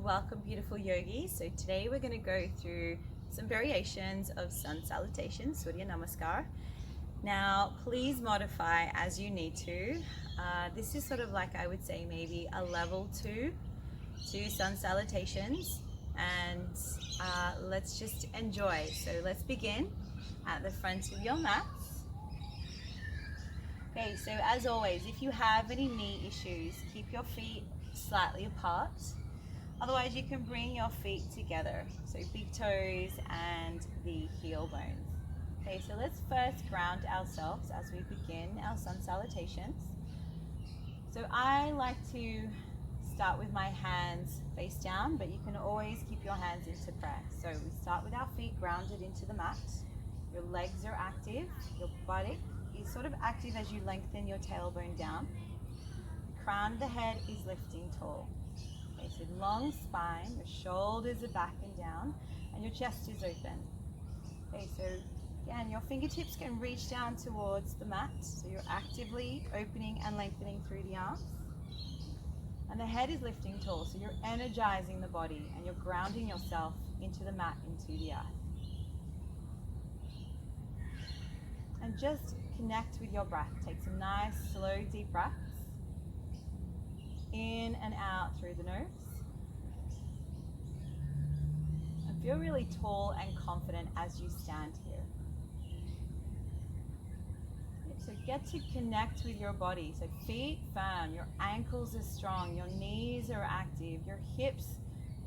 welcome beautiful yogis. So today we're going to go through some variations of sun salutation, Surya Namaskar. Now please modify as you need to. This is sort of like, I would say, maybe a level 2 to sun salutations, and let's just enjoy. So let's begin at the front of your mats. Okay, so as always, if you have any knee issues, keep your feet slightly apart. Otherwise, you can bring your feet together, so big toes and the heel bones. Okay, so let's first ground ourselves as we begin our sun salutations. So I like to start with my hands face down, but you can always keep your hands into prayer. So we start with our feet grounded into the mat. Your legs are active, your buttock is sort of active as you lengthen your tailbone down. The crown of the head is lifting tall. Okay, so long spine, your shoulders are back and down, and your chest is open. Okay, so again, your fingertips can reach down towards the mat, so you're actively opening and lengthening through the arms. And the head is lifting tall, so you're energizing the body and you're grounding yourself into the mat, into the earth. And just connect with your breath. Take some nice, slow, deep breaths. In and out through the nose. And feel really tall and confident as you stand here. So get to connect with your body. So feet firm, your ankles are strong, your knees are active, your hips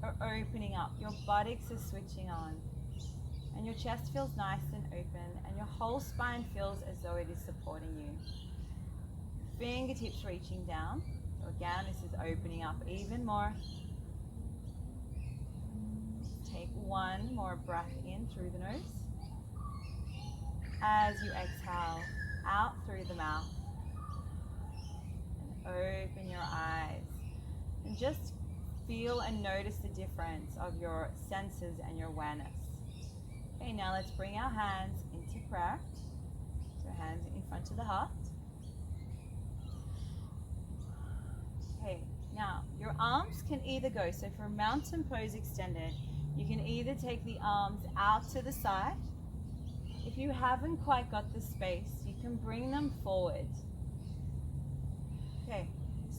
are opening up, your buttocks are switching on, and your chest feels nice and open, and your whole spine feels as though it is supporting you. Fingertips reaching down. So again, this is opening up even more. Take one more breath in through the nose. As you exhale, out through the mouth. And open your eyes. And just feel and notice the difference of your senses and your awareness. Okay, now let's bring our hands into prayer. So hands in front of the heart. Okay, now your arms can either go, so for a mountain pose extended, you can either take the arms out to the side. If you haven't quite got the space, you can bring them forward. Okay,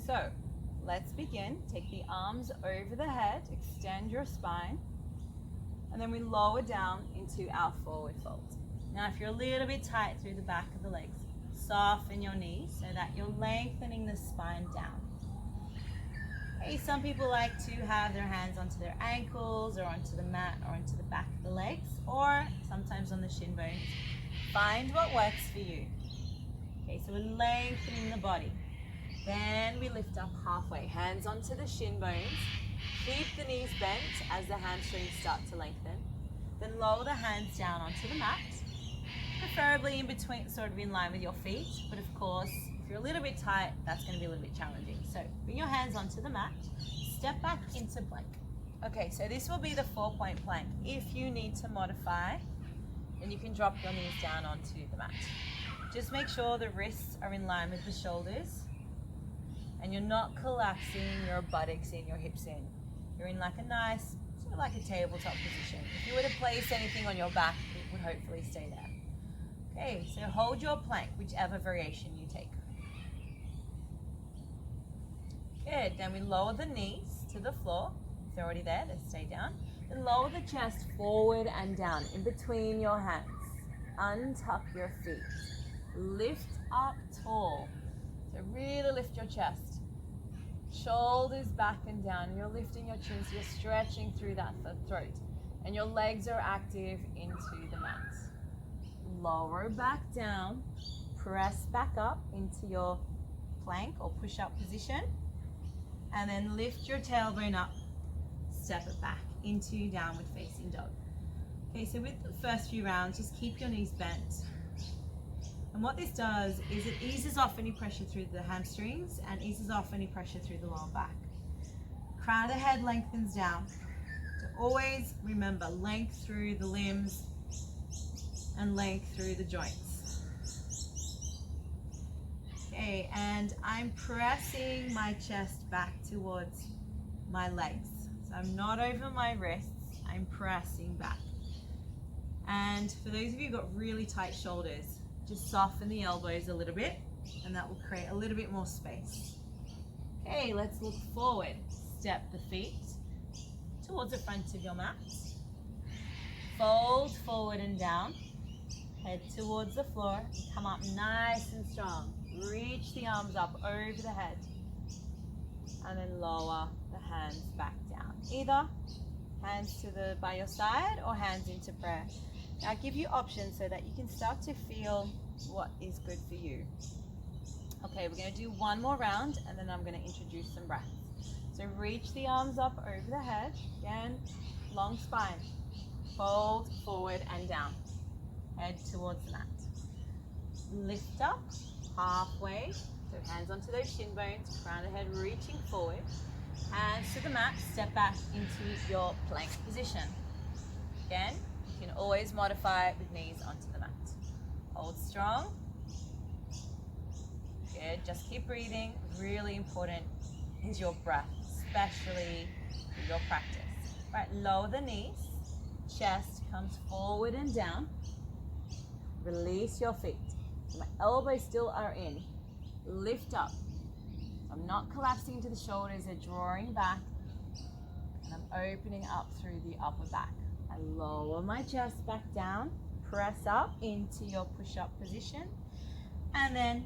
so let's begin. Take the arms over the head, extend your spine, and then we lower down into our forward fold. Now if you're a little bit tight through the back of the legs, soften your knees so that you're lengthening the spine down. Okay, some people like to have their hands onto their ankles or onto the mat or onto the back of the legs, or sometimes on the shin bones. Find what works for you. Okay, so we're lengthening the body. Then we lift up halfway, hands onto the shin bones. Keep the knees bent as the hamstrings start to lengthen. Then lower the hands down onto the mat, preferably in between, sort of in line with your feet. But of course, if you're a little bit tight, that's going to be a little bit challenging. So bring your hands onto the mat, step back into plank. Okay, so this will be the 4-point plank. If you need to modify, then you can drop your knees down onto the mat. Just make sure the wrists are in line with the shoulders and you're not collapsing your buttocks in, your hips in. You're in like a nice, sort of like a tabletop position. If you were to place anything on your back, it would hopefully stay there. Okay, so hold your plank, whichever variation you take. Good, then we lower the knees to the floor. If they're already there, they stay down. Then lower the chest forward and down in between your hands. Untuck your feet. Lift up tall. So really lift your chest. Shoulders back and down. You're lifting your chin, so you're stretching through that throat. And your legs are active into the mat. Lower back down. Press back up into your plank or push-up position. And then lift your tailbone up, step it back into downward facing dog. Okay, so with the first few rounds, just keep your knees bent. And what this does is it eases off any pressure through the hamstrings and eases off any pressure through the lower back. Crown of the head lengthens down. So always remember, length through the limbs and length through the joints. Okay, and I'm pressing my chest back towards my legs. So I'm not over my wrists, I'm pressing back. And for those of you who've got really tight shoulders, just soften the elbows a little bit, and that will create a little bit more space. Okay, let's look forward. Step the feet towards the front of your mat. Fold forward and down. Head towards the floor and come up nice and strong. Reach the arms up over the head. And then lower the hands back down. Either hands to by your side or hands into prayer. Now I give you options so that you can start to feel what is good for you. Okay, we're going to do one more round and then I'm going to introduce some breaths. So reach the arms up over the head. Again, long spine. Fold forward and down. Head towards the mat. Lift up halfway. So hands onto those shin bones, crown of the head reaching forward. Hands to the mat, step back into your plank position. Again, you can always modify it with knees onto the mat. Hold strong. Good, just keep breathing. Really important is your breath, especially for your practice. Right, lower the knees, chest comes forward and down. Release your feet. My elbows still are in. Lift up. I'm not collapsing into the shoulders, they're drawing back. And I'm opening up through the upper back. I lower my chest back down, press up into your push-up position, and then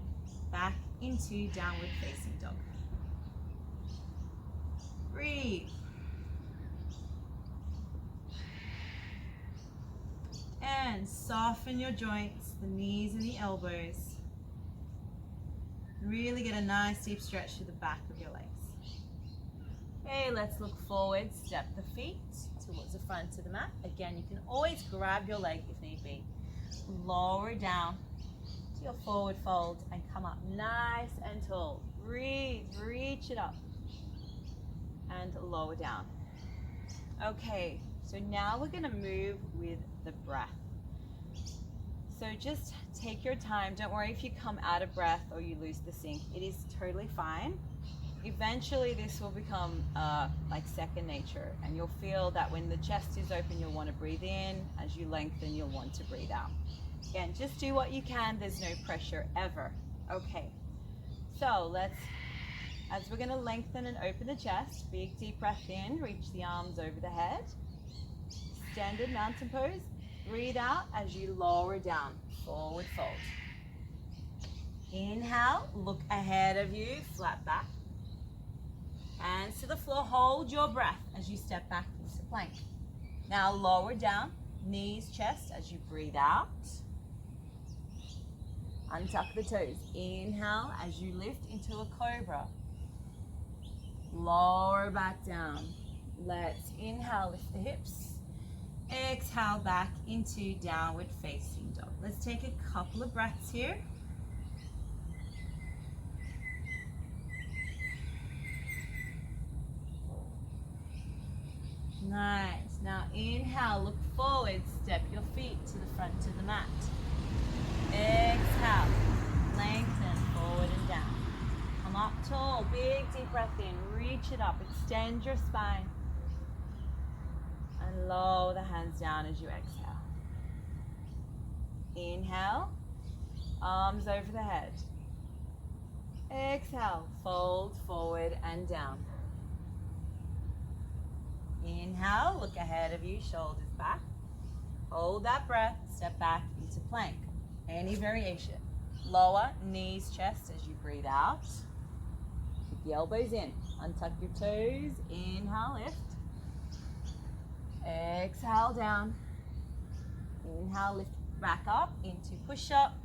back into downward facing dog. Breathe. And soften your joints, the knees and the elbows. Really get a nice deep stretch to the back of your legs. Okay, let's look forward, step the feet towards the front of the mat. Again, you can always grab your leg if need be. Lower down to your forward fold and come up nice and tall. Breathe, reach it up and lower down. Okay, so now we're going to move with the breath. So just take your time. Don't worry if you come out of breath or you lose the sync. It is totally fine. Eventually this will become like second nature, and you'll feel that when the chest is open, you'll want to breathe in. As you lengthen, you'll want to breathe out. Again, just do what you can. There's no pressure ever. Okay, so as we're going to lengthen and open the chest, big deep breath in, reach the arms over the head. Extended mountain pose. Breathe out as you lower down, forward fold. Inhale, look ahead of you, flat back. Hands to the floor, hold your breath as you step back into plank. Now lower down, knees, chest as you breathe out. Untuck the toes. Inhale as you lift into a cobra. Lower back down. Let's inhale, lift the hips. Exhale back into downward facing dog. Let's take a couple of breaths here. Nice. Now inhale, look forward, step your feet to the front of the mat. Exhale, lengthen forward and down. Come up tall, big deep breath in, reach it up, extend your spine. And lower the hands down as you exhale. Inhale, arms over the head. Exhale, fold forward and down. Inhale, look ahead of you, shoulders back. Hold that breath, step back into plank. Any variation. Lower, knees, chest as you breathe out. Keep the elbows in. Untuck your toes. Inhale, lift. Exhale down. Inhale, lift back up into push-up.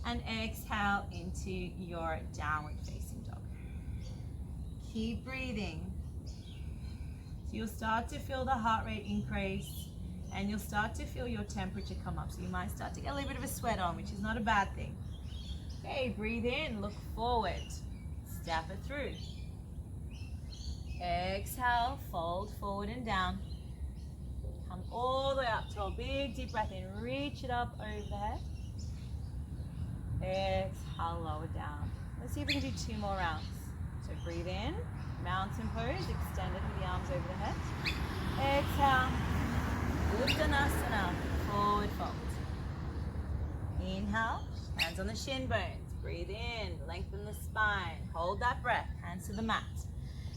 And exhale into your downward facing dog. Keep breathing. So you'll start to feel the heart rate increase, and you'll start to feel your temperature come up. So you might start to get a little bit of a sweat on, which is not a bad thing. Okay, breathe in, look forward. Step it through. Exhale, fold forward and down. Come all the way up to a big deep breath in. Reach it up over the head. Exhale, lower down. Let's see if we can do 2 more rounds. So breathe in, mountain pose, extended with the arms over the head. Uttanasana, forward fold. Inhale, hands on the shin bones. Breathe in, lengthen the spine. Hold that breath, hands to the mat.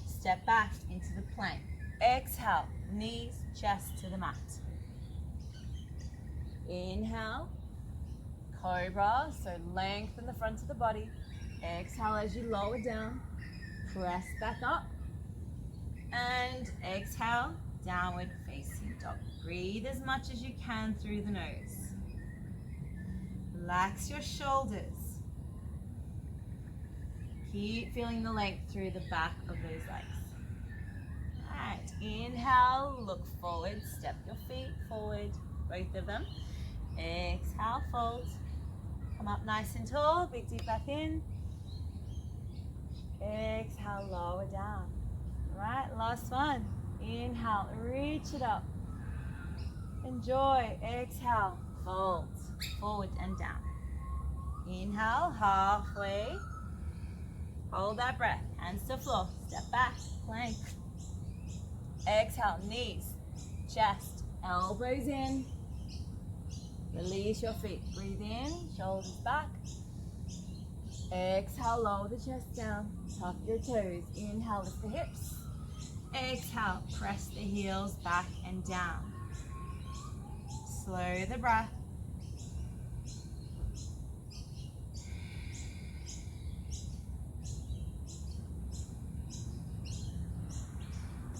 Step back into the plank. Exhale, knees, chest to the mat. Inhale, cobra, so lengthen the front of the body. Exhale as you lower down, press back up. And exhale, downward facing dog. Breathe as much as you can through the nose. Relax your shoulders. Keep feeling the length through the back of those legs. Alright, inhale, look forward, step your feet forward, both of them. Exhale, fold. Come up nice and tall, big deep breath in. Exhale, lower down. Alright, last one. Inhale, reach it up. Enjoy, exhale, fold, forward and down. Inhale, halfway. Hold that breath, hands to floor, step back, plank. Exhale, knees, chest, elbows in. Release your feet, breathe in, shoulders back. Exhale, lower the chest down, tuck your toes. Inhale, lift the hips. Exhale, press the heels back and down. Slow the breath.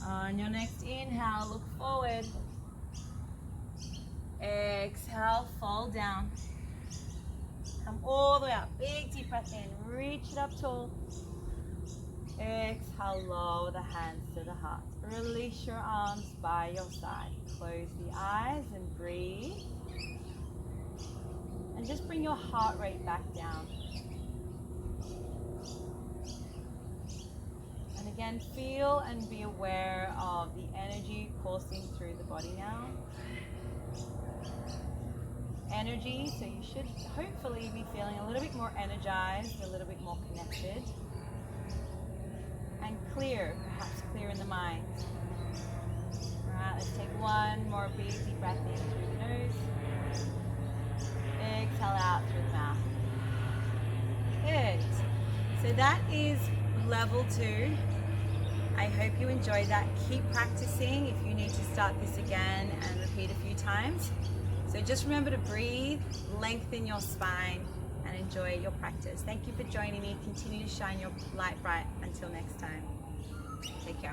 On your next inhale, look forward. Exhale, fall down. Come all the way up. Big deep breath in. Reach it up tall. Exhale, lower the hands to the heart. Release your arms by your side. Close the eyes and breathe. And just bring your heart rate back down. And again, feel and be aware of the energy coursing through the body now. Energy, so you should hopefully be feeling a little bit more energized, a little bit more connected. And clear, perhaps clear in the mind. Alright, let's take one more big deep breath in through the nose. Exhale out through the mouth. Good. So that is level 2. I hope you enjoyed that. Keep practicing if you need to start this again and repeat a few times. So just remember to breathe, lengthen your spine, and enjoy your practice. Thank you for joining me. Continue to shine your light bright. Until next time. Take care.